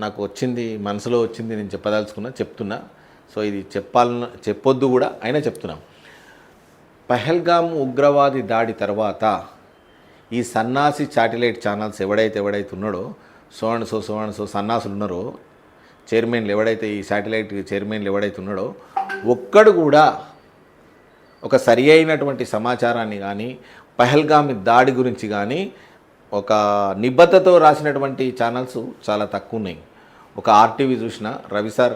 నాకు వచ్చింది, మనసులో వచ్చింది, నేను చెప్తున్నా. సో ఇది చెప్పొద్దు కూడా, అయినా చెప్తున్నాం. పహల్గామ్ ఉగ్రవాది దాడి తర్వాత ఈ సన్నాసి శాటిలైట్ ఛానల్స్ ఎవడైతే ఉన్నాడో, సో అండ్ సో సన్నాసులు ఉన్నారో, చైర్మన్లు ఎవడైతే, ఈ శాటిలైట్ చైర్మన్లు ఎవడైతే ఉన్నాడో, ఒక్కడు కూడా ఒక సరి అయినటువంటి సమాచారాన్ని కానీ, పహల్గామ్ దాడి గురించి కానీ ఒక నిబద్ధతతో రాసినటువంటి ఛానల్స్ చాలా తక్కువ ఉన్నాయి. ఒక ఆర్టీవీ చూసిన, Ravi sir,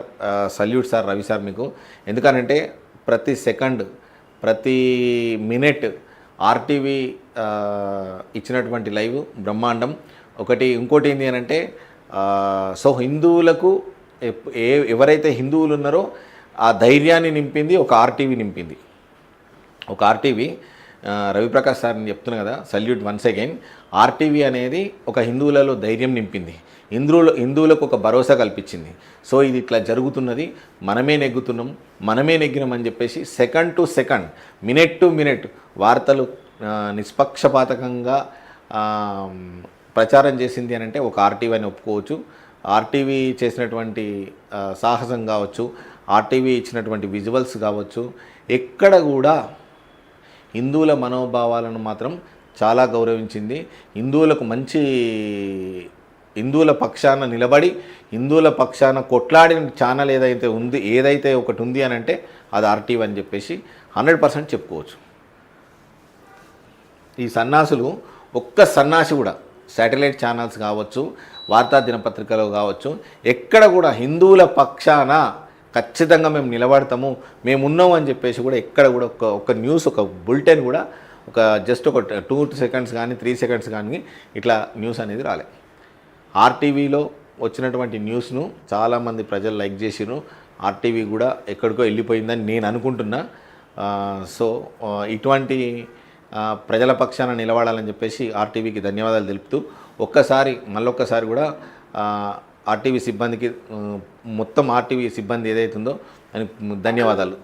salute sir Ravi sir మీకు. ఎందుకనంటే ప్రతి సెకండ్, ప్రతి మినిట్ ఆర్టీవీ ఇచ్చినటువంటి లైవ్ బ్రహ్మాండం. ఇంకోటి ఏంటి అని అంటే, సో హిందువులకు ఎవరైతే హిందువులు ఉన్నారో ఆ ధైర్యాన్ని నింపింది ఒక ఆర్టీవీ నింపింది. ఒక ఆర్టీవీ, రవిప్రకాష్ సార్ నేను చెప్తున్నా కదా, సల్యూట్ వన్స్ అగైన్. ఆర్టీవీ అనేది ఒక హిందువులలో ధైర్యం నింపింది, హిందువులకు ఒక భరోసా కల్పించింది. సో ఇది ఇట్లా జరుగుతున్నది, మనమే నెగ్గినామని చెప్పేసి second to second, minute to minute వార్తలు నిష్పక్షపాతకంగా ప్రచారం చేసింది అని అంటే ఒక ఆర్టీవీ అని ఒప్పుకోవచ్చు. ఆర్టీవీ చేసినటువంటి సాహసం కావచ్చు, ఆర్టీవీ ఇచ్చినటువంటి విజువల్స్ కావచ్చు, ఎక్కడ కూడా హిందువుల మనోభావాలను మాత్రం చాలా గౌరవించింది. హిందువుల పక్షాన నిలబడి, హిందువుల పక్షాన కొట్లాడిన ఛానల్ ఏదైతే ఒకటి ఉంది అని అంటే అది ఆర్టీవీ అని చెప్పేసి 100% చెప్పుకోవచ్చు. ఈ సన్నాసులు, ఒక్క సన్నాసి కూడా శాటిలైట్ ఛానల్స్ కావచ్చు, వార్తా దినపత్రికలు కావచ్చు, ఎక్కడ కూడా హిందువుల పక్షాన ఖచ్చితంగా మేము నిలబడతాము, మేము ఉన్నాము అని చెప్పేసి కూడా ఎక్కడ కూడా ఒక న్యూస్, ఒక బులెటిన్ కూడా జస్ట్ ఒక 2 సెకండ్స్ కానీ 3 సెకండ్స్ కానీ ఇట్లా న్యూస్ అనేది రాలే. ఆర్టీవీలో వచ్చినటువంటి న్యూస్ను చాలామంది ప్రజలు లైక్ చేసిరు. ఆర్టీవీ కూడా ఎక్కడికో వెళ్ళిపోయిందని నేను అనుకుంటున్నా. సో ఇటువంటి ప్రజల పక్షాన నిలబడాలని చెప్పేసి ఆర్టీవీకి ధన్యవాదాలు తెలుపుతూ, మళ్ళొక్కసారి కూడా ఆర్టీవీ సిబ్బందికి, మొత్తం ఆర్టీవీ సిబ్బంది ఏదైతుందో అని ధన్యవాదాలు.